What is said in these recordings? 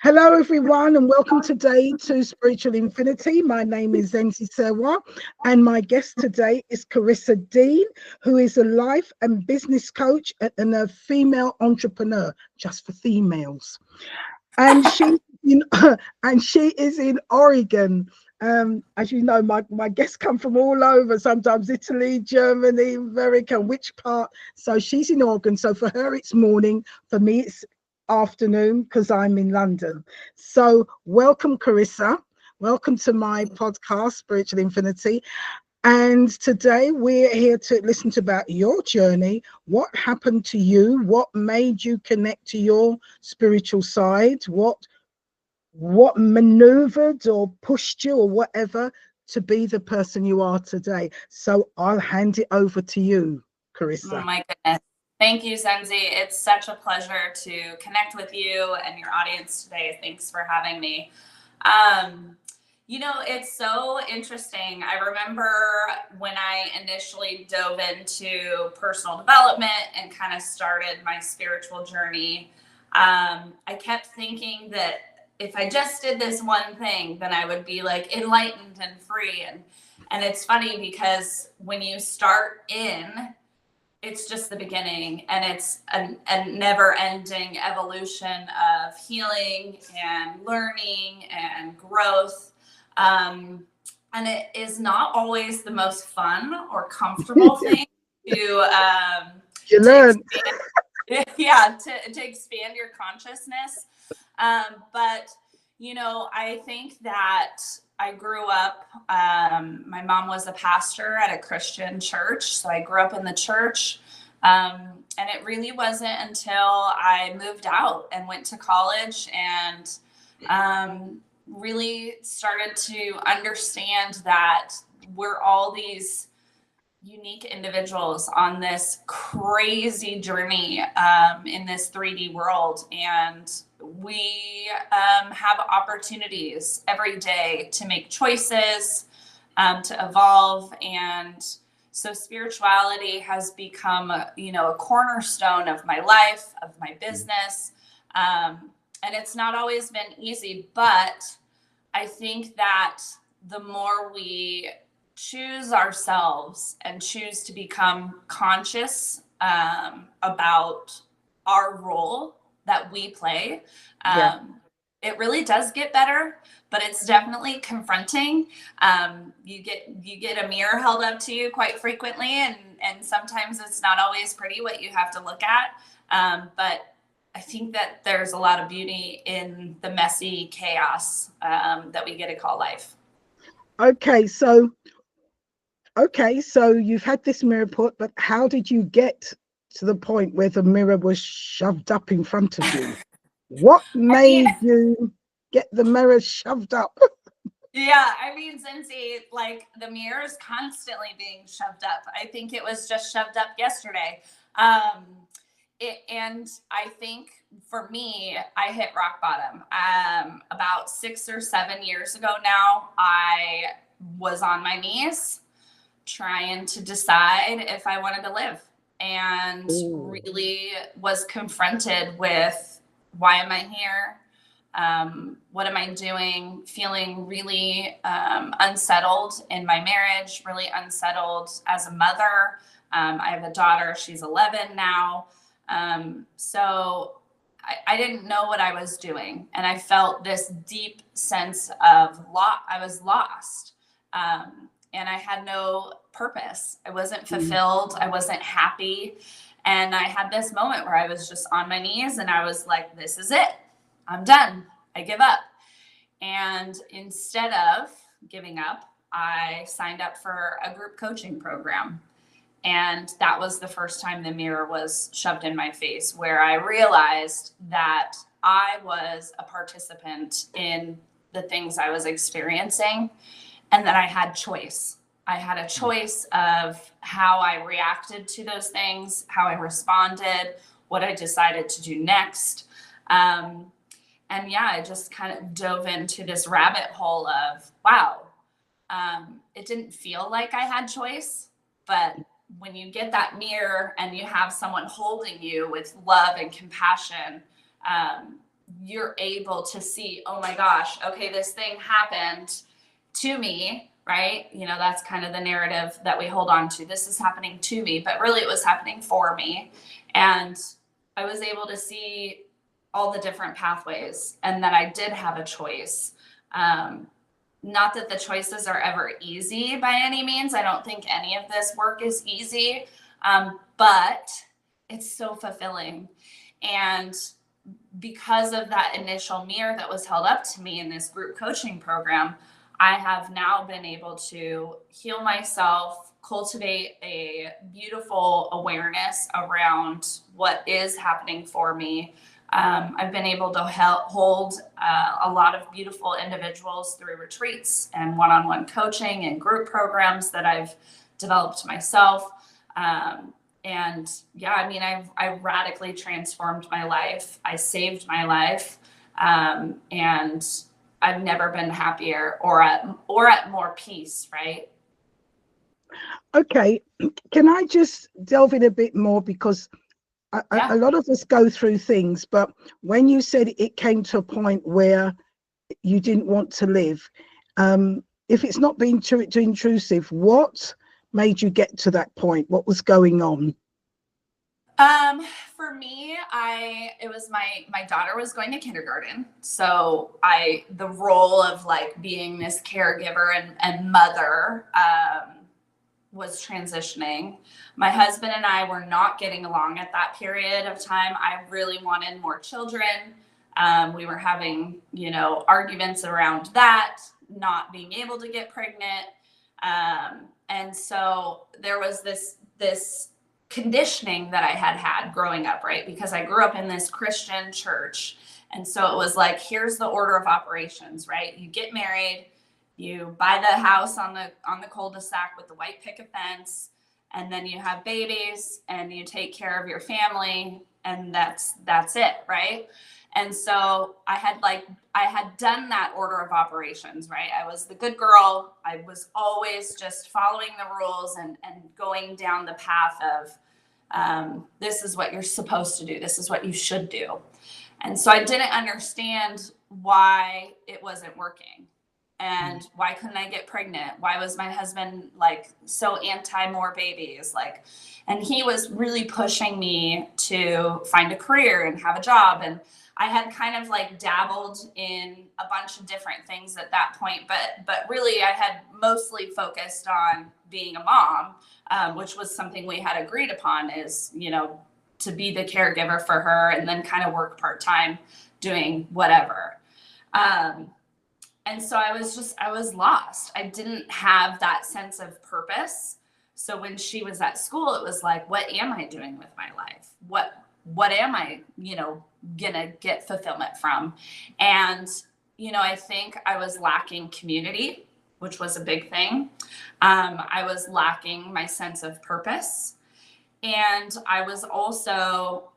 Hello, everyone, and welcome today to Spiritual Infinity. My name is Zenzi Serwa, and my guest today is Karissa Dean, who is a life and business coach and a female entrepreneur, just for females. And she, and she is in Oregon. As you know, my guests come from all over, sometimes Italy, Germany, America, which part. So she's in Oregon. So for her, it's morning. For me, it's afternoon because I'm in London. So welcome, Karissa. Welcome to my podcast, Spiritual Infinity. And today we're here to listen to about your journey. What happened to you? What made you connect to your spiritual side? What maneuvered or pushed you or whatever to be the person you are today? So I'll hand it over to you, Oh Karissa. my goodness. Thank you, Zenzi. It's such a pleasure to connect with you and your audience today. Thanks for having me. It's so interesting. I remember when I initially dove into personal development and kind of started my spiritual journey. I kept thinking that if I just did this one thing, then I would be like enlightened and free. And it's funny because when you start it's just the beginning, and it's a never-ending evolution of healing and learning and growth. And it is not always the most fun or comfortable thing to You to learn. expand, yeah, to expand your consciousness. But I think that I grew up, my mom was a pastor at a Christian church. So I grew up in the church. And it really wasn't until I moved out and went to college and really started to understand that we're all these unique individuals on this crazy journey in this 3D world. And we have opportunities every day to make choices, to evolve. And so spirituality has become, a cornerstone of my life, of my business. And it's not always been easy, but I think that the more we choose ourselves and choose to become conscious about our role that we play, it really does get better, but it's definitely confronting. You get a mirror held up to you quite frequently, and sometimes it's not always pretty what you have to look at. But I think that there's a lot of beauty in the messy chaos that we get to call life. Okay, so you've had this mirror put, but how did you get to the point where the mirror was shoved up in front of you? What made you get the mirror shoved up? Yeah, I mean, Zenzi, like the mirror is constantly being shoved up. I think it was just shoved up yesterday. And I think for me, I hit rock bottom. About 6 or 7 years ago now, I was on my knees trying to decide if I wanted to live, and really was confronted with, why am I here? What am I doing? Feeling really unsettled in my marriage, really unsettled as a mother. I have a daughter, she's 11 now. So I didn't know what I was doing. And I felt this deep sense of I was lost. And I had no purpose. I wasn't fulfilled. I wasn't happy. And I had this moment where I was just on my knees and I was like, this is it. I'm done. I give up. And instead of giving up, I signed up for a group coaching program. And that was the first time the mirror was shoved in my face, where I realized that I was a participant in the things I was experiencing, and that I had choice. I had a choice of how I reacted to those things, how I responded, what I decided to do next. And yeah, I just kind of dove into this rabbit hole of, wow, it didn't feel like I had choice, but when you get that mirror and you have someone holding you with love and compassion, you're able to see, oh my gosh, okay, this thing happened to me, right? You know, that's kind of the narrative that we hold on to. This is happening to me, but really it was happening for me. And I was able to see all the different pathways and that I did have a choice. Not that the choices are ever easy by any means. I don't think any of this work is easy, but it's so fulfilling. And because of that initial mirror that was held up to me in this group coaching program, I have now been able to heal myself, cultivate a beautiful awareness around what is happening for me. I've been able to hold a lot of beautiful individuals through retreats and one-on-one coaching and group programs that I've developed myself. And yeah, I mean, I radically transformed my life. I saved my life. And I've never been happier or at more peace, right? Okay, can I just delve in a bit more, because a lot of us go through things, but when you said it came to a point where you didn't want to live, if it's not being too intrusive, what made you get to that point? What was going on? For me, it was my daughter was going to kindergarten. So the role of like being this caregiver and mother, was transitioning. My husband and I were not getting along at that period of time. I really wanted more children. We were having, arguments around that, not being able to get pregnant. And so there was this conditioning that I had growing up, right? Because I grew up in this Christian church. And so it was like, here's the order of operations, right? You get married, you buy the house on the cul-de-sac with the white picket fence, and then you have babies and you take care of your family, and that's it, right? And so I had done that order of operations, right? I was the good girl. I was always just following the rules and going down the path of this is what you're supposed to do. This is what you should do. And so I didn't understand why it wasn't working. And why couldn't I get pregnant? Why was my husband like so anti more babies? And he was really pushing me to find a career and have a job. And I had kind of like dabbled in a bunch of different things at that point, but really I had mostly focused on being a mom, which was something we had agreed upon, is, to be the caregiver for her and then kind of work part-time doing whatever. And so I was lost. I didn't have that sense of purpose. So when she was at school, it was like, what am I doing with my life? What am I, gonna get fulfillment from? And, I think I was lacking community, which was a big thing. I was lacking my sense of purpose. And I was also,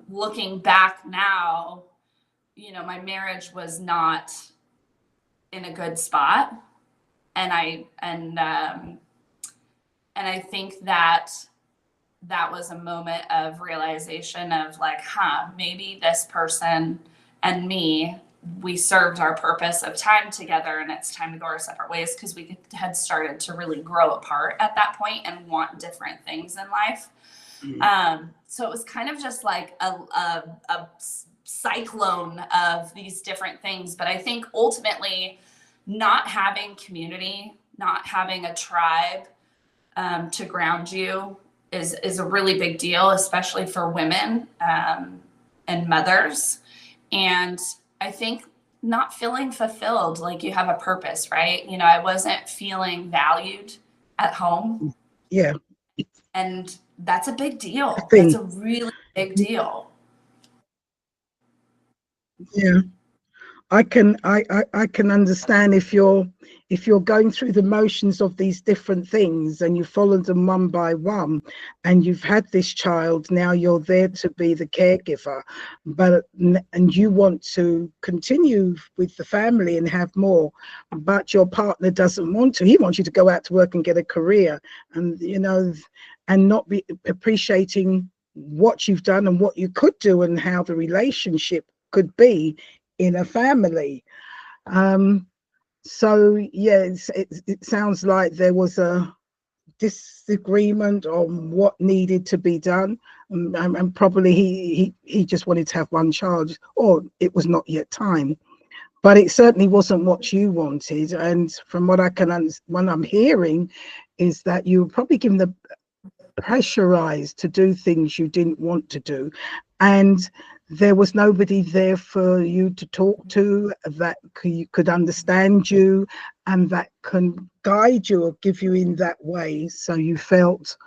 looking back now, my marriage was not in a good spot. And I think that was a moment of realization of like, maybe this person and me, we served our purpose of time together, and it's time to go our separate ways, because we had started to really grow apart at that point and want different things in life. Mm-hmm. So it was kind of just like a cyclone of these different things. But I think ultimately not having community, not having a tribe to ground you is a really big deal, especially for women and mothers. And I think not feeling fulfilled, like you have a purpose, right? I wasn't feeling valued at home. Yeah. And that's a big deal. That's a really big deal. Yeah. I can understand if you're going through the motions of these different things and you followed them one by one, and you've had this child, now you're there to be the caregiver, and you want to continue with the family and have more, but your partner doesn't want to. He wants you to go out to work and get a career, and and not be appreciating what you've done and what you could do and how the relationship could be in a family. So yes, it sounds like there was a disagreement on what needed to be done, and probably he just wanted to have one child, or it was not yet time. But it certainly wasn't what you wanted. And from what I can what I'm hearing, is that you were probably given the pressurized to do things you didn't want to do, and there was nobody there for you to talk to that could understand you and that can guide you or give you in that way, so you felt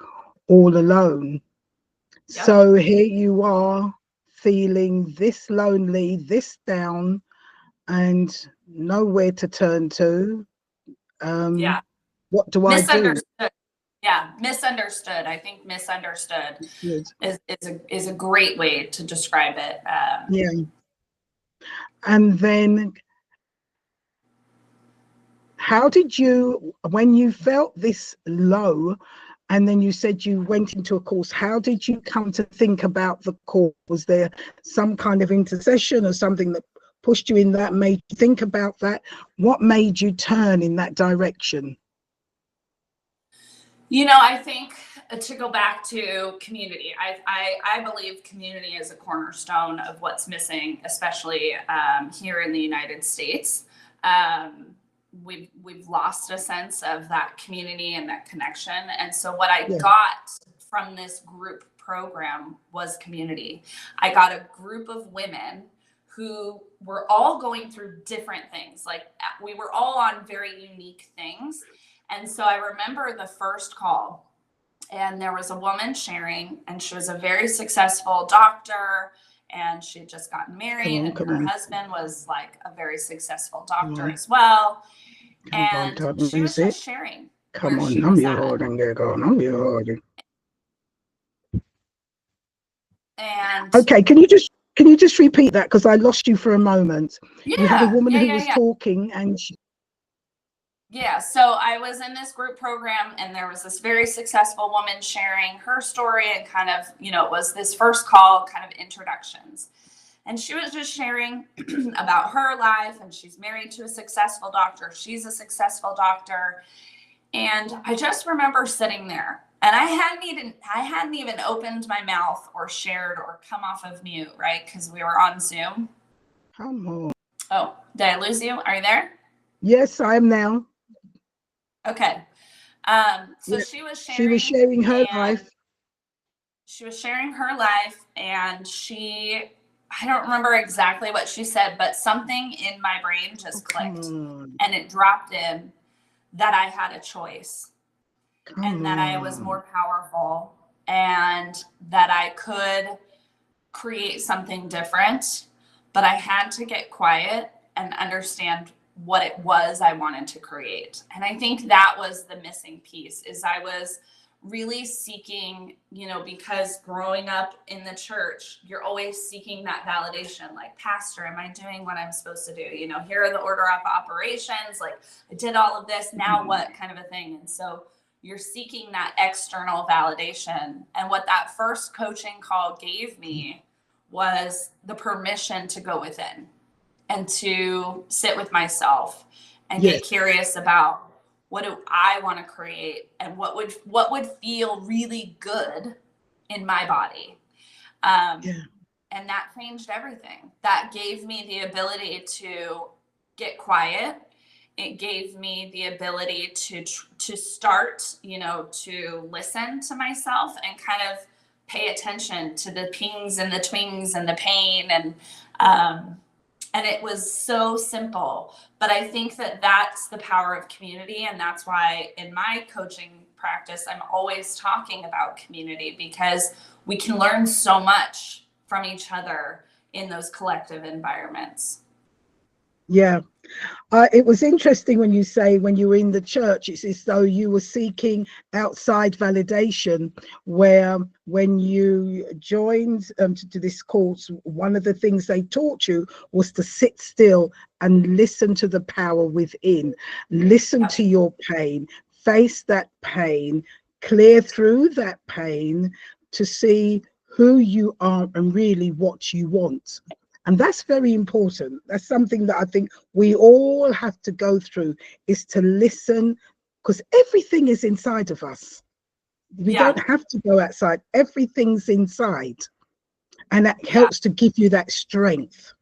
all alone. Yep. So here you are feeling this lonely, this down, and nowhere to turn to. Yeah. What do I do? Misunderstood. Yeah, misunderstood. I think misunderstood is a great way to describe it. Yeah. And then how did you, when you felt this low, and then you said you went into a course, how did you come to think about the course? Was there some kind of intercession or something that pushed you in that, made you think about that? What made you turn in that direction? You know, I think to go back to community, I believe community is a cornerstone of what's missing, especially here in the United States. We've lost a sense of that community and that connection. And so what I got from this group program was community. I got a group of women who were all going through different things. Like we were all on very unique things. And so I remember the first call, and there was a woman sharing, and she was a very successful doctor, and she had just gotten married, and her husband was like a very successful doctor as well. And she was just sharing. Come on, I'm your holding. And okay, can you just repeat that, because I lost you for a moment? You had a woman who was talking, and yeah, so I was in this group program, and there was this very successful woman sharing her story, and kind of, you know, it was this first call, kind of introductions. And she was just sharing about her life, and she's married to a successful doctor. She's a successful doctor. And I just remember sitting there, and I hadn't even opened my mouth or shared or come off of mute, right? Because we were on Zoom. Come on. Oh, did I lose you? Are you there? Yes, I am now. Okay. So she was sharing her life. She was sharing her life, and I don't remember exactly what she said, but something in my brain just clicked, and it dropped in that I had a choice, and that I was more powerful, and that I could create something different, but I had to get quiet and understand what it was I wanted to create. And I think that was the missing piece, is I was really seeking, you know, because growing up in the church, you're always seeking that validation, like, pastor, am I doing what I'm supposed to do? You know, here are the order of operations, like, I did all of this, now what, kind of a thing. And so you're seeking that external validation. And what that first coaching call gave me was the permission to go within and to sit with myself and get curious about, what do I want to create, and what would feel really good in my body. And that changed everything. That gave me the ability to get quiet. It gave me the ability to start, you know, to listen to myself and kind of pay attention to the pings and the twings and the pain. And it was so simple, but I think that that's the power of community. And that's why in my coaching practice, I'm always talking about community, because we can learn so much from each other in those collective environments. Yeah. It was interesting when you say when you were in the church, it's as though you were seeking outside validation, where when you joined to this course, one of the things they taught you was to sit still and listen to the power within, listen to your pain, face that pain, clear through that pain to see who you are and really what you want. And that's very important. That's something that I think we all have to go through, is to listen, because everything is inside of us. We Yeah. don't have to go outside. Everything's inside. And that Yeah. helps to give you that strength.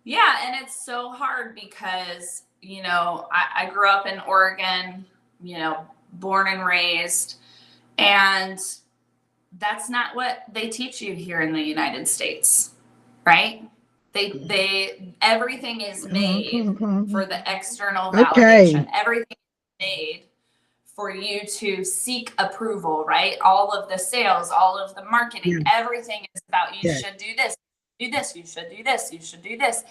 Yeah. And it's so hard because, I grew up in Oregon, born and raised, and that's not what they teach you here in the United States, right? They everything is made for the external Okay. validation. Everything is made for you to seek approval, right? All of the sales, all of the marketing, Yeah. everything is about you Yeah. should do this, do this, you should do this, you should do this.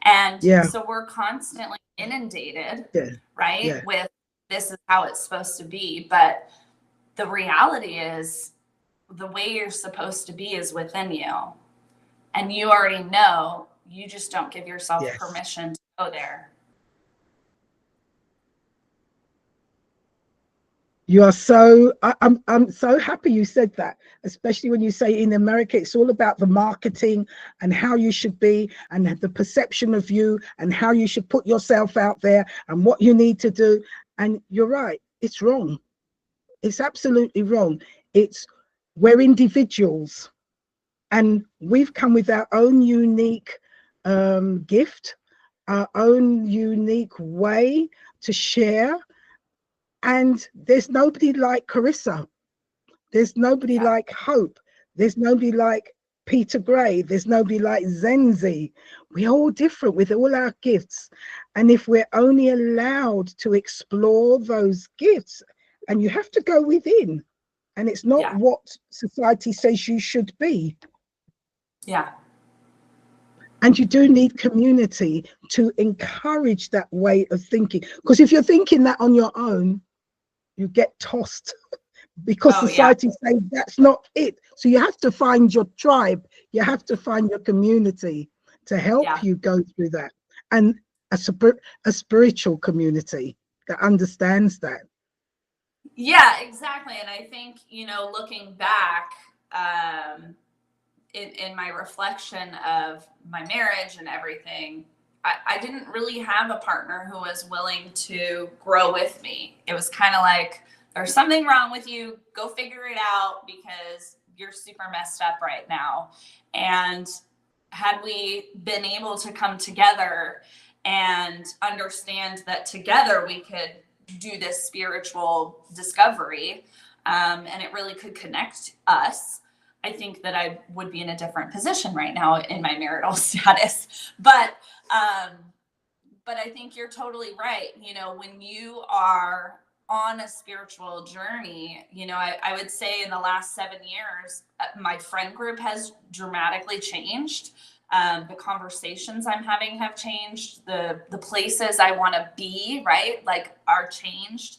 And Yeah. so we're constantly inundated, Yeah. right? Yeah. With this is how it's supposed to be. But the reality is the way you're supposed to be is within you. And you already know, you just don't give yourself Yes. permission to go there. You are so, I'm so happy you said that, especially when you say in America, it's all about the marketing and how you should be and the perception of you and how you should put yourself out there and what you need to do. And you're right, it's wrong. It's absolutely wrong. We're individuals and we've come with our own unique gift, our own unique way to share. And there's nobody like Karissa. There's nobody Yeah. like Hope. There's nobody like Peter Gray. There's nobody like Zenzi. We're all different with all our gifts. And if we're only allowed to explore those gifts, and you have to go within, and it's not Yeah. what society says you should be. Yeah. And you do need community to encourage that way of thinking. Because if you're thinking that on your own, you get tossed because Oh, yeah. society says that's not it. So you have to find your tribe, you have to find your community to help Yeah. you go through that. And a spiritual community that understands that. Yeah, exactly. And I think, looking back, in my reflection of my marriage and everything, I didn't really have a partner who was willing to grow with me. It was kind of like, there's something wrong with you. Go figure it out because you're super messed up right now. And had we been able to come together and understand that together we could do this spiritual discovery, and it really could connect us, I think that I would be in a different position right now in my marital status. But I think you're totally right. When you are on a spiritual journey, I would say in the last 7 years, my friend group has dramatically changed. The conversations I'm having have changed. The places I want to be, right, like, are changed.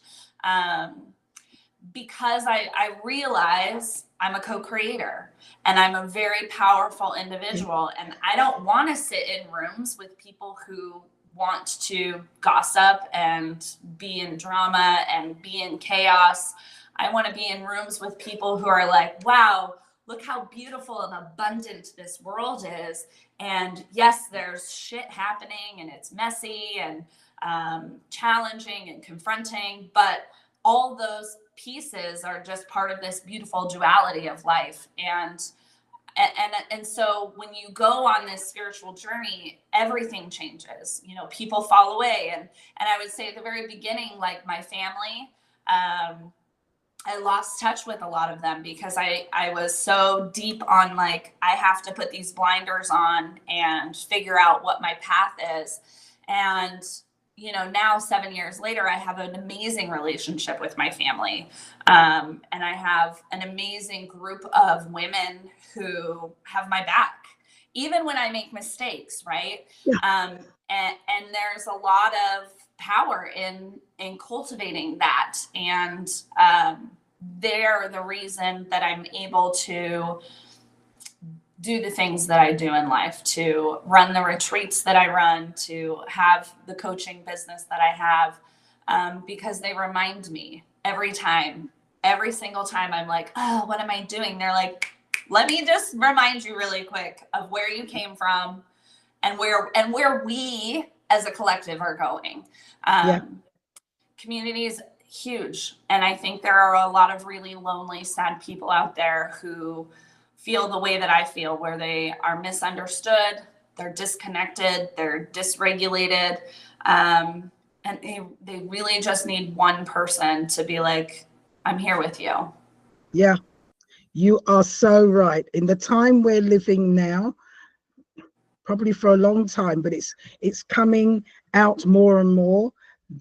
Because I realize I'm a co-creator and I'm a very powerful individual, and I don't want to sit in rooms with people who want to gossip and be in drama and be in chaos. I want to be in rooms with people who are like, wow, look how beautiful and abundant this world is. And yes, there's shit happening and it's messy and challenging and confronting, but all those pieces are just part of this beautiful duality of life. And so when you go on this spiritual journey, everything changes. People fall away, and I would say at the very beginning, like my family, I lost touch with a lot of them because I was so deep on, like, I have to put these blinders on and figure out what my path is. And now 7 years later, I have an amazing relationship with my family. And I have an amazing group of women who have my back, even when I make mistakes, right? Yeah. And there's a lot of power in cultivating that. And they're the reason that I'm able to do the things that I do in life, to run the retreats that I run, to have the coaching business that I have, because they remind me every single time I'm like, oh, what am I doing? They're like, let me just remind you really quick of where you came from and where we as a collective are going. Community is huge. And I think there are a lot of really lonely, sad people out there who feel the way that I feel, where they are misunderstood, they're disconnected, they're dysregulated. And they really just need one person to be like, I'm here with you. Yeah, you are so right. In the time we're living now, probably for a long time, but it's coming out more and more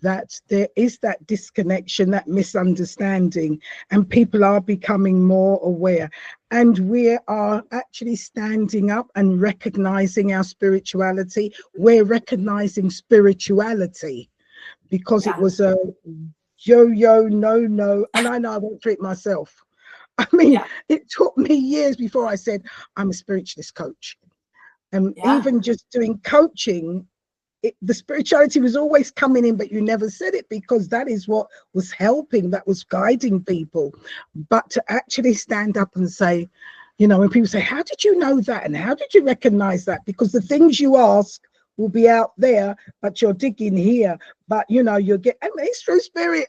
that there is that disconnection, that misunderstanding, and people are becoming more aware. And we are actually standing up and recognizing our spirituality. We're recognizing spirituality because it was a yo-yo, no. And I know I went through it myself. I mean, it took me years before I said, I'm a spiritualist coach. And even just doing coaching, the spirituality was always coming in, but you never said it because that is what was helping, that was guiding people. But to actually stand up and say, you know, when people say, how did you know that? And how did you recognize that? Because the things you ask will be out there, but you're digging here. But, you know, I mean, it's through spirit.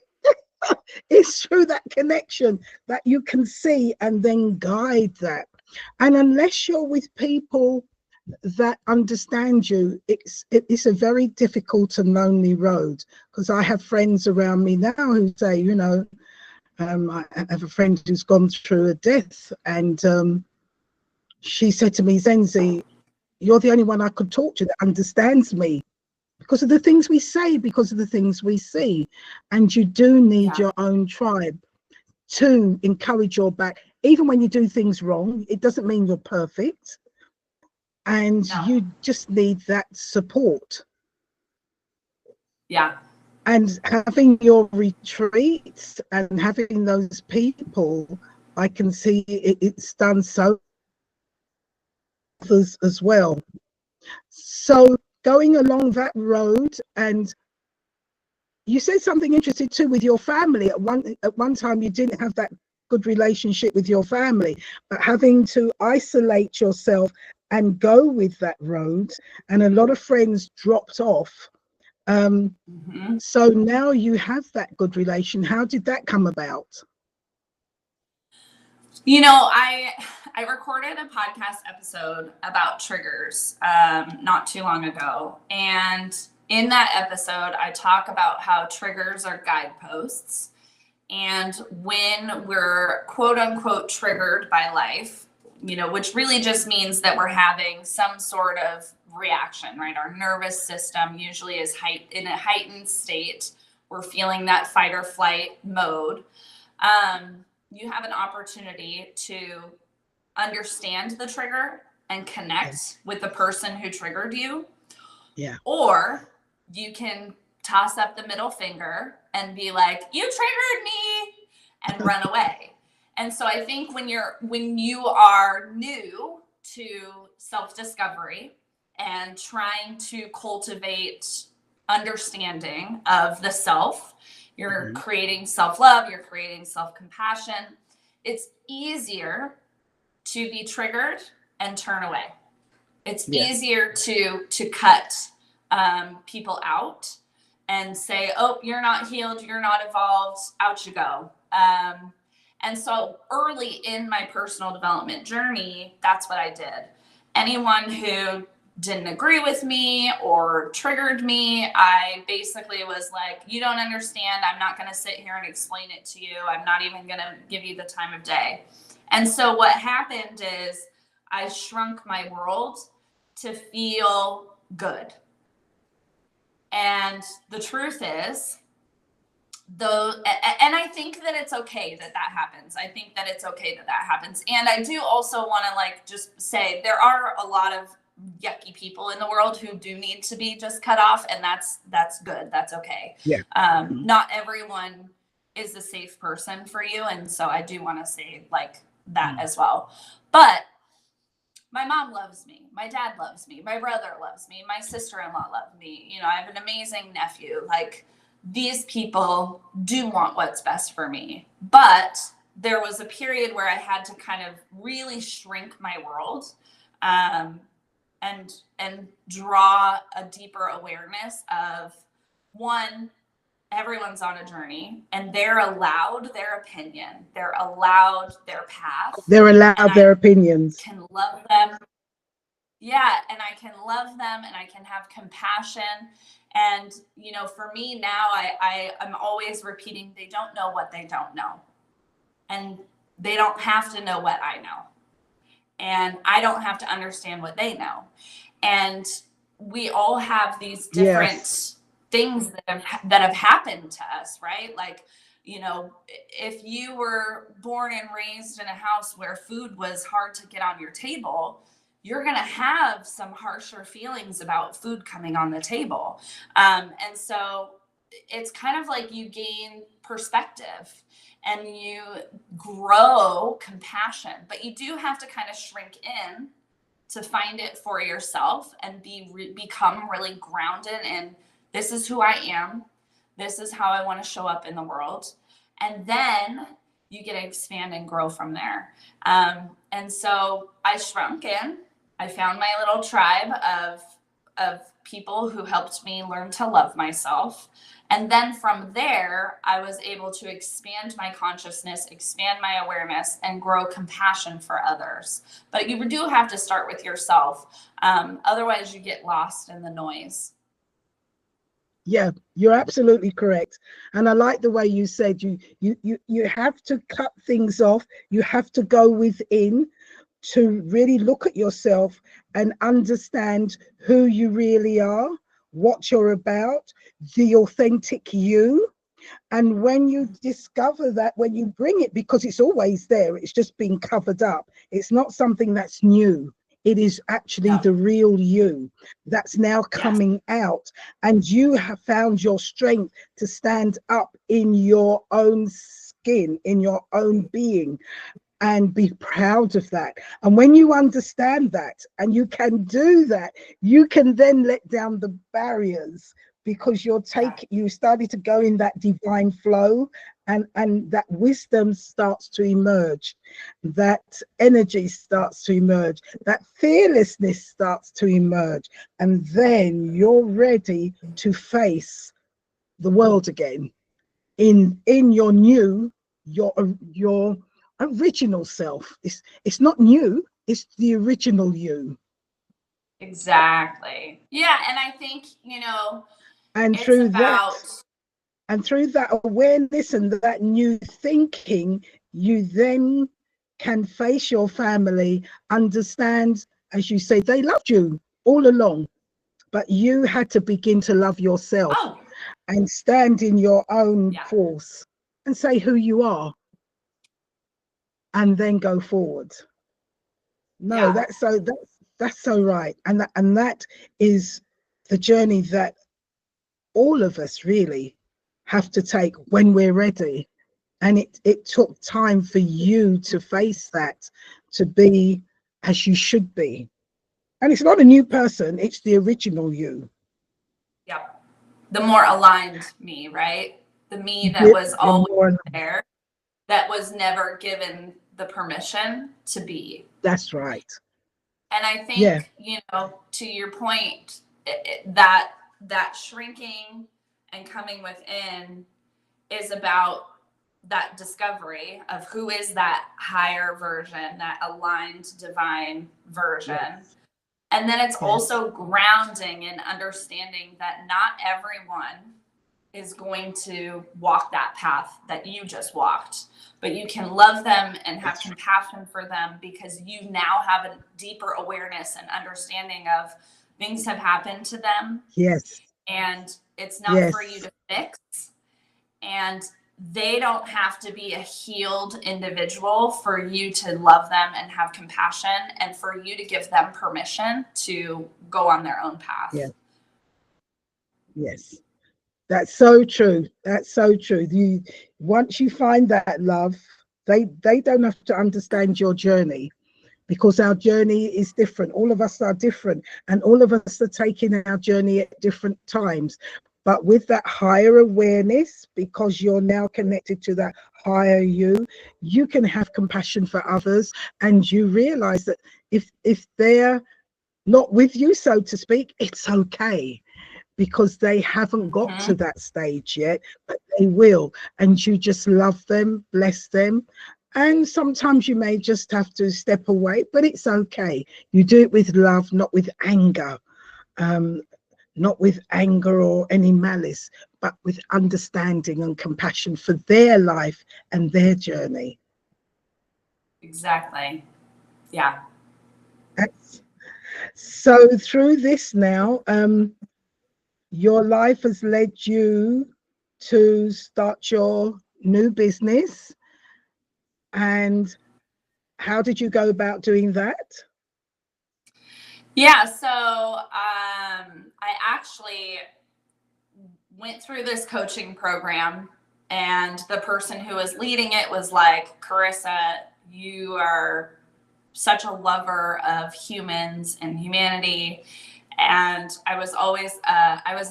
It's through that connection that you can see and then guide that. And unless you're with people that understand you, it's a very difficult and lonely road. Because I have friends around me now who say, you know, I have a friend who's gone through a death, and she said to me, Zenzi, you're the only one I could talk to that understands me, because of the things we say, because of the things we see. And you do need your own tribe to encourage your back. Even when you do things wrong, it doesn't mean you're perfect. And you just need that support. Yeah. And having your retreats and having those people, I can see it's done so others as well. So going along that road, and you said something interesting too with your family. At one time you didn't have that good relationship with your family, but having to isolate yourself and go with that road, and a lot of friends dropped off. So now you have that good relation. How did that come about? You know, I recorded a podcast episode about triggers not too long ago. And in that episode, I talk about how triggers are guideposts. And when we're quote unquote triggered by life, you know, which really just means that we're having some sort of reaction, right? Our nervous system usually is in a heightened state. We're feeling that fight or flight mode. You have an opportunity to understand the trigger and connect with the person who triggered you. Yeah. Or you can toss up the middle finger and be like, you triggered me, and run away. And so I think when you are new to self-discovery and trying to cultivate understanding of the self, you're creating self-love, you're creating self-compassion. It's easier to be triggered and turn away. It's easier to cut people out and say, oh, you're not healed, you're not evolved, out you go. And so early in my personal development journey, that's what I did. Anyone who didn't agree with me or triggered me, I basically was like, you don't understand. I'm not going to sit here and explain it to you. I'm not even going to give you the time of day. And so what happened is I shrunk my world to feel good. And the truth is, and I think that it's okay that happens. I think that it's okay that happens. And I do also want to just say there are a lot of yucky people in the world who do need to be just cut off, and that's good. That's okay. Yeah. Not everyone is a safe person for you, and so I do want to say that as well. But my mom loves me. My dad loves me. My brother loves me. My sister-in-law loves me. You know, I have an amazing nephew. These people do want what's best for me, but there was a period where I had to kind of really shrink my world, and draw a deeper awareness of, one, everyone's on a journey and they're allowed their opinion, they're allowed their path, they're allowed their opinions. Can love them. Yeah, and I can love them and I can have compassion. And, you know, for me now, I'm always repeating, they don't know what they don't know. And they don't have to know what I know. And I don't have to understand what they know. And we all have these different things that have happened to us, right? Like, you know, if you were born and raised in a house where food was hard to get on your table, you're going to have some harsher feelings about food coming on the table. And so it's kind of like you gain perspective and you grow compassion, but you do have to kind of shrink in to find it for yourself and become really grounded in, this is who I am. This is how I want to show up in the world. And then you get to expand and grow from there. And so I shrunk in. I found my little tribe of people who helped me learn to love myself. And then from there, I was able to expand my consciousness, expand my awareness, and grow compassion for others. But you do have to start with yourself. Otherwise, you get lost in the noise. Yeah, you're absolutely correct. And I like the way you said you have to cut things off. You have to go within to really look at yourself and understand who you really are, what you're about, the authentic you. And when you discover that, when you bring it, because it's always there, it's just been covered up. It's not something that's new. It is actually the real you that's now coming out. And you have found your strength to stand up in your own skin, in your own being, and be proud of that. And when you understand that and you can do that, you can then let down the barriers, because you started to go in that divine flow, and that wisdom starts to emerge, that energy starts to emerge, that fearlessness starts to emerge, and then you're ready to face the world again in your new, your original self. It's not new, it's the original you. Exactly. Yeah. And I think, you know, and through that awareness and that new thinking, you then can face your family, understand, as you say, they loved you all along, but you had to begin to love yourself and stand in your own force and say who you are, and then go forward. No, that's so right. And that is the journey that all of us really have to take when we're ready. And it took time for you to face that, to be as you should be. And it's not a new person, it's the original you. Yeah. The more aligned me, right? The me that was always there, that was never given the permission to be. That's right. And I think, you know, to your point, that shrinking and coming within is about that discovery of who is that higher version, that aligned divine version. And then it's also grounding and understanding that not everyone is going to walk that path that you just walked, but you can love them and have compassion for them, because you now have a deeper awareness and understanding of things have happened to them. Yes. And it's not for you to fix. And they don't have to be a healed individual for you to love them and have compassion, and for you to give them permission to go on their own path. Yes. That's so true. That's so true. Once you find that love, they don't have to understand your journey, because our journey is different. All of us are different, and all of us are taking our journey at different times. But with that higher awareness, because you're now connected to that hire you, you can have compassion for others, and you realize that if they're not with you, so to speak, it's okay, because they haven't got to Mhm. that stage yet, but they will. And you just love them, bless them. And sometimes you may just have to step away, but it's okay. You do it with love, not with anger. Um, Not with anger or any malice, but with understanding and compassion for their life and their journey. Exactly. Yeah. So through this now, your life has led you to start your new business. And how did you go about doing that? Yeah. So I actually went through this coaching program, and the person who was leading it was like, Karissa, you are such a lover of humans and humanity. And I was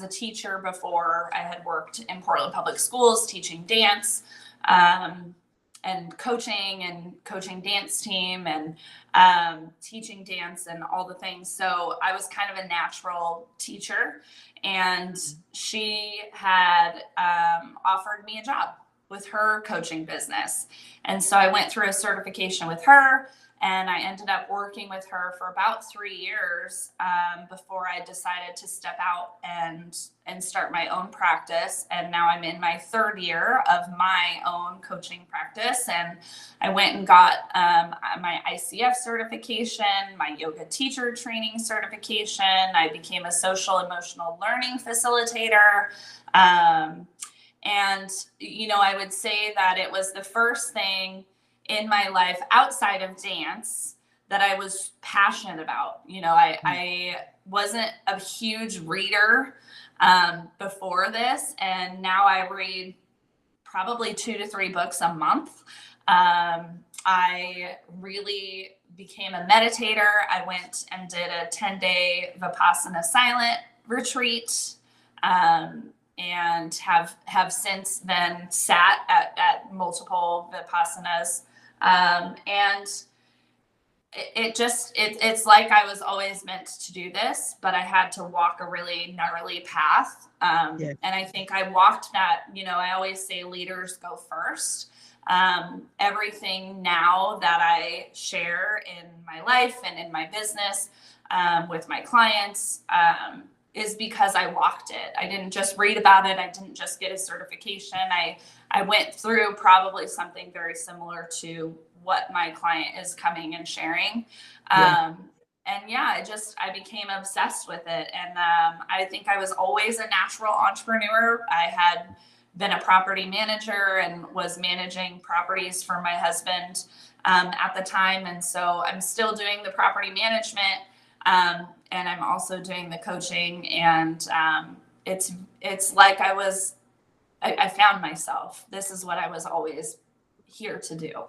a teacher before. I had worked in Portland Public Schools teaching dance, um, and coaching dance team, and teaching dance and all the things. So I was kind of a natural teacher, and she had offered me a job with her coaching business. And so I went through a certification with her, and I ended up working with her for about 3 years before I decided to step out and start my own practice. And now I'm in my third year of my own coaching practice. And I went and got my ICF certification, my yoga teacher training certification. I became a social emotional learning facilitator. And, I would say that it was the first thing in my life outside of dance that I was passionate about. I wasn't a huge reader before this, and now I read probably 2 to 3 books a month. I really became a meditator. I went and did a 10-day Vipassana silent retreat. And have since then sat at multiple Vipassanas. And it's like I was always meant to do this, but I had to walk a really gnarly path. Yeah. And I think I walked that. I always say leaders go first. Everything now that I share in my life and in my business with my clients is because I walked it. I didn't just read about it. I didn't just get a certification. I went through probably something very similar to what my client is coming and sharing. Yeah. And yeah, I became obsessed with it. And I think I was always a natural entrepreneur. I had been a property manager and was managing properties for my husband at the time. And so I'm still doing the property management. And I'm also doing the coaching, and it's like I found myself. This is what I was always here to do.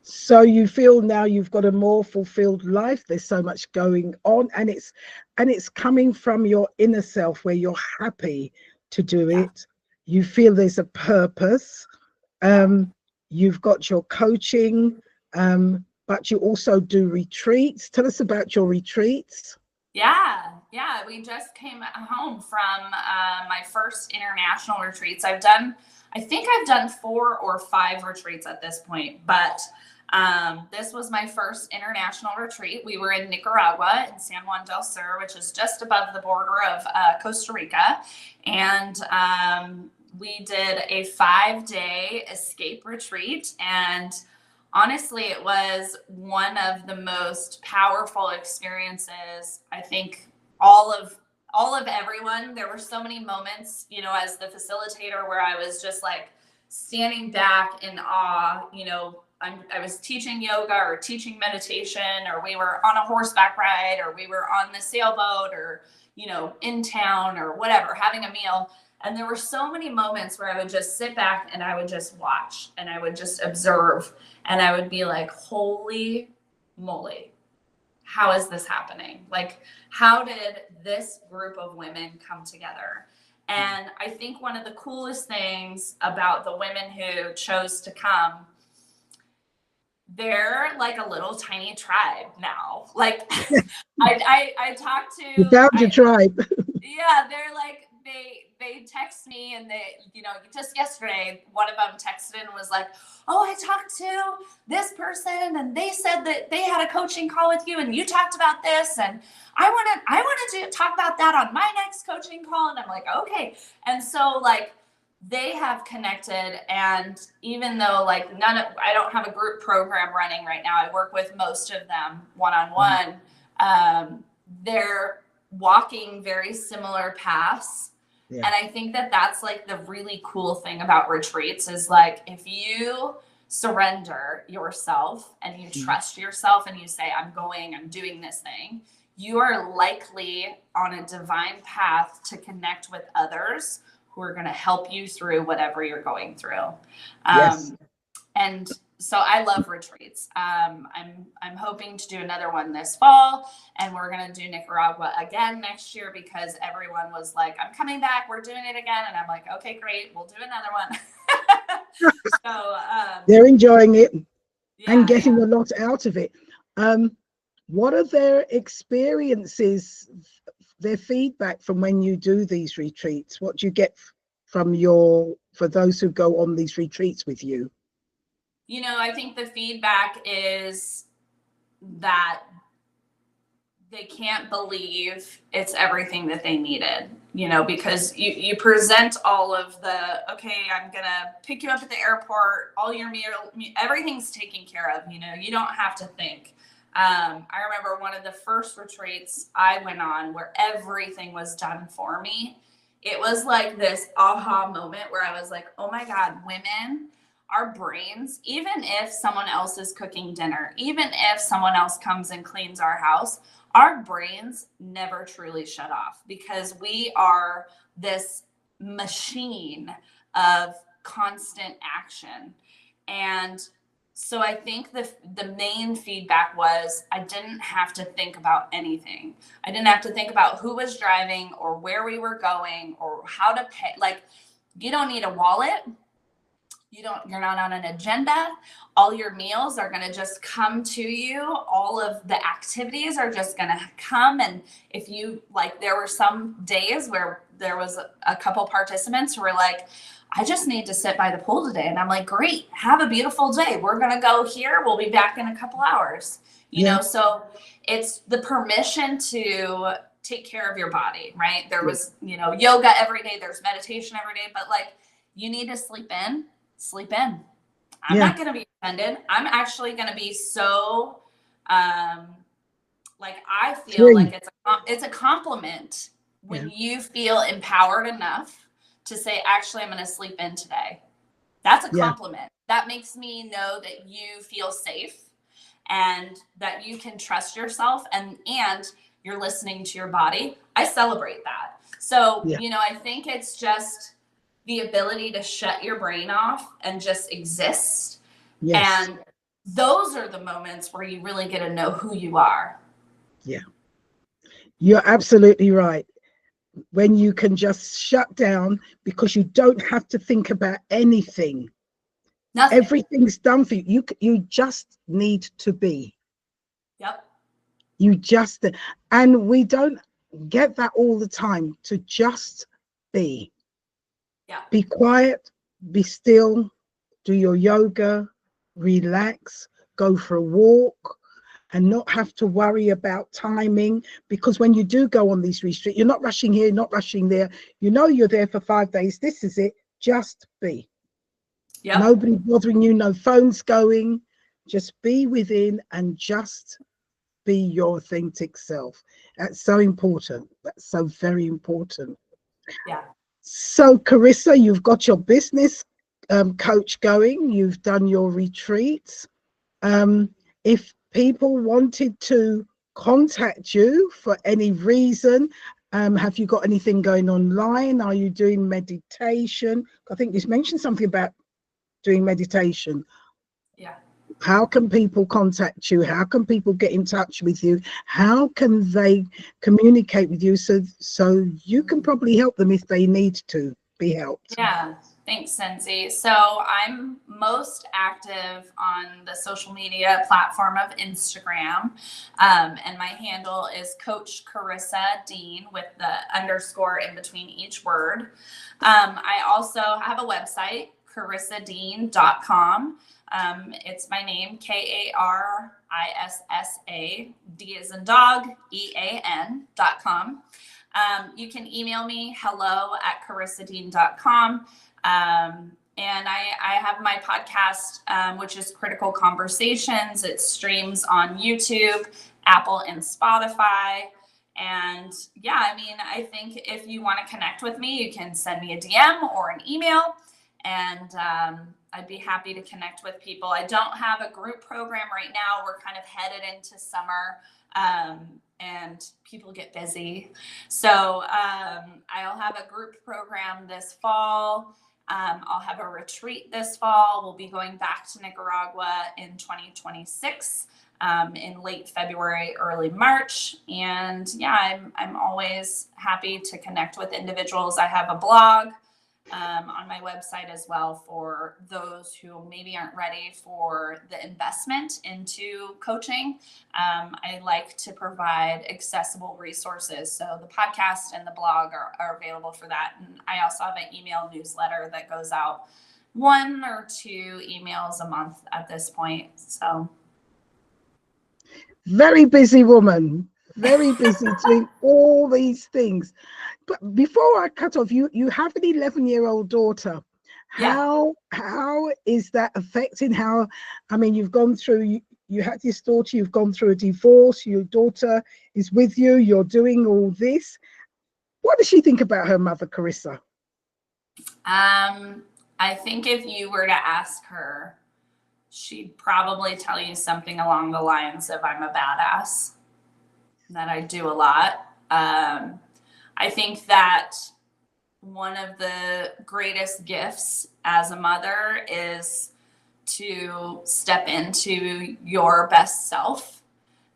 So you feel now you've got a more fulfilled life. There's so much going on, and it's coming from your inner self where you're happy to do Yeah. it. You feel there's a purpose. Yeah. You've got your coaching, but you also do retreats. Tell us about your retreats. Yeah. We just came home from my first international retreats. I think I've done 4 or 5 retreats at this point, but this was my first international retreat. We were in Nicaragua, in San Juan del Sur, which is just above the border of Costa Rica. And we did a 5-day escape retreat. And honestly, it was one of the most powerful experiences. I think all of everyone. There were so many moments, as the facilitator, where I was just like standing back in awe. I was teaching yoga or teaching meditation, or we were on a horseback ride, or we were on the sailboat, or in town, or whatever, having a meal. And there were so many moments where I would just sit back and I would just watch and I would just observe, and I would be like, holy moly, how is this happening? Like, how did this group of women come together? And I think one of the coolest things about the women who chose to come, they're like a little tiny tribe now. Like I talked to, You found your tribe. yeah, they're like, they text me, and they, you know, just yesterday, one of them texted and was like, oh, I talked to this person and they said that they had a coaching call with you and you talked about this, and I wanted to talk about that on my next coaching call. And I'm like, okay. And so like they have connected, and even though like I don't have a group program running right now, I work with most of them one-on-one. They're walking very similar paths. Yeah. And I think that that's like the really cool thing about retreats is like, if you surrender yourself and you trust yourself and you say, I'm doing this thing, you are likely on a divine path to connect with others who are going to help you through whatever you're going through. Yes. And so I love retreats. I'm hoping to do another one this fall, and we're going to do Nicaragua again next year because everyone was like, I'm coming back. We're doing it again. And I'm like, okay, great. We'll do another one. So they're enjoying it and getting a lot out of it. What are their experiences, their feedback from when you do these retreats? What do you get from for those who go on these retreats with you? You know, I think the feedback is that they can't believe it's everything that they needed, you know, because you present all of the, okay, I'm going to pick you up at the airport, all your meal, everything's taken care of, you know, you don't have to think. I remember one of the first retreats I went on where everything was done for me. It was like this aha moment where I was like, oh my God, women, our brains, even if someone else is cooking dinner, even if someone else comes and cleans our house, our brains never truly shut off because we are this machine of constant action. And so I think the main feedback was I didn't have to think about anything. I didn't have to think about who was driving or where we were going or how to pay. Like, you don't need a wallet. You're not on an agenda. All your meals are going to just come to you. All of the activities are just going to come. And if you like, there were some days where there was a couple participants who were like, I just need to sit by the pool today. And I'm like, great, have a beautiful day. We're going to go here. We'll be back in a couple hours, you know? So it's the permission to take care of your body, right? There was, you know, yoga every day. There's meditation every day, but like, you need to sleep in. I'm not going to be offended. I'm actually going to be so, like, I feel like it's a compliment when you feel empowered enough to say, actually, I'm going to sleep in today. That's a compliment. That makes me know that you feel safe and that you can trust yourself and you're listening to your body. I celebrate that. So, you know, I think it's just the ability to shut your brain off and just exist. Yes. And those are the moments where you really get to know who you are. Yeah, you're absolutely right. When you can just shut down because you don't have to think about anything. Nothing. Everything's done for you. You just need to be. Yep. And we don't get that all the time, to just be. Yeah. Be quiet, be still, do your yoga, relax, go for a walk, and not have to worry about timing. Because when you do go on these retreats, you're not rushing here, not rushing there. You know you're there for 5 days. This is it. Just be. Yep. Nobody bothering you, no phones going. Just be within and just be your authentic self. That's so important. That's so very important. Yeah. So Karissa, you've got your business coach going, you've done your retreats. If people wanted to contact you for any reason, have you got anything going online? Are you doing meditation? I think you mentioned something about doing meditation. Yeah. How can people contact you? How can people get in touch with you? How can they communicate with you so you can probably help them if they need to be helped? Yeah, thanks, Sensi. So I'm most active on the social media platform of Instagram, and my handle is Coach Karissa Dean with the underscore in between each word. I also have a website, karissadean.com. It's my name, Karissa, D as in dog, EAN.com. You can email me, hello@karissadean.com. And I have my podcast, which is Critical Conversations. It streams on YouTube, Apple, and Spotify. And yeah, I mean, I think if you want to connect with me, you can send me a DM or an email, and I'd be happy to connect with people. I don't have a group program right now. We're kind of headed into summer, and people get busy. So I'll have a group program this fall. I'll have a retreat this fall. We'll be going back to Nicaragua in 2026, in late February, early March. And yeah, I'm always happy to connect with individuals. I have a blog on my website as well for those who maybe aren't ready for the investment into coaching. I like to provide accessible resources. So the podcast and the blog are available for that. And I also have an email newsletter that goes out 1 or 2 emails a month at this point. So very busy woman, very busy doing all these things. But before I cut off, you have an 11-year-old daughter. yeah. How is that affecting how, I mean, you've gone through, you had this daughter, you've gone through a divorce, your daughter is with you, you're doing all this. What does she think about her mother, Karissa? I think if you were to ask her, she'd probably tell you something along the lines of, I'm a badass, that I do a lot. I think that one of the greatest gifts as a mother is to step into your best self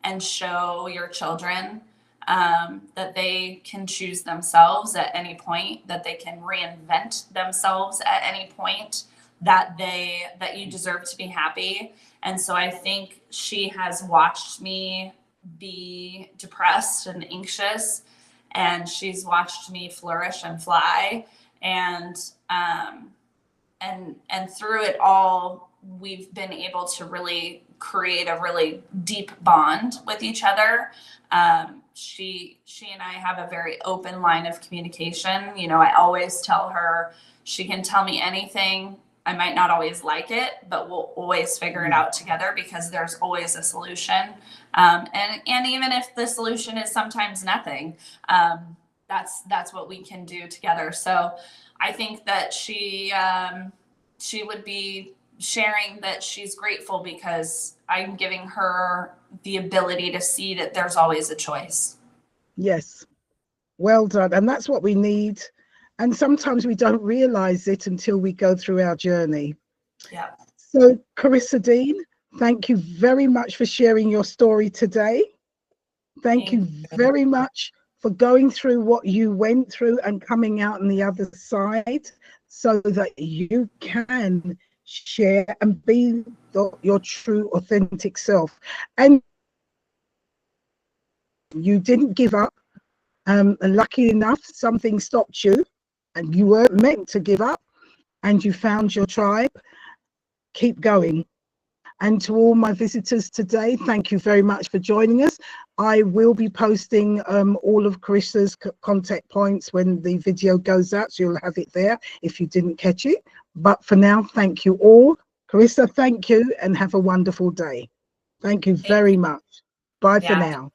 and show your children that they can choose themselves at any point, that they can reinvent themselves at any point, that you deserve to be happy. And so I think she has watched me be depressed and anxious, and she's watched me flourish and fly, and through it all, we've been able to really create a really deep bond with each other. She and I have a very open line of communication. You know, I always tell her she can tell me anything. I might not always like it, but we'll always figure it out together, because there's always a solution. And even if the solution is sometimes nothing, that's what we can do together. So I think that she would be sharing that she's grateful because I'm giving her the ability to see that there's always a choice. Yes, well done. And that's what we need. And sometimes we don't realize it until we go through our journey. Yeah. So Karissa Dean, thank you very much for sharing your story today. Thank you very much for going through what you went through and coming out on the other side so that you can share and be your true, authentic self. And you didn't give up. And lucky enough, something stopped you, and you weren't meant to give up, and you found your tribe. Keep going. And to all my visitors today, thank you very much for joining us. I will be posting all of Karissa's contact points when the video goes out, so you'll have it there if you didn't catch it. But for now, thank you all. Karissa, thank you, and have a wonderful day. Thank you very much. Bye for now.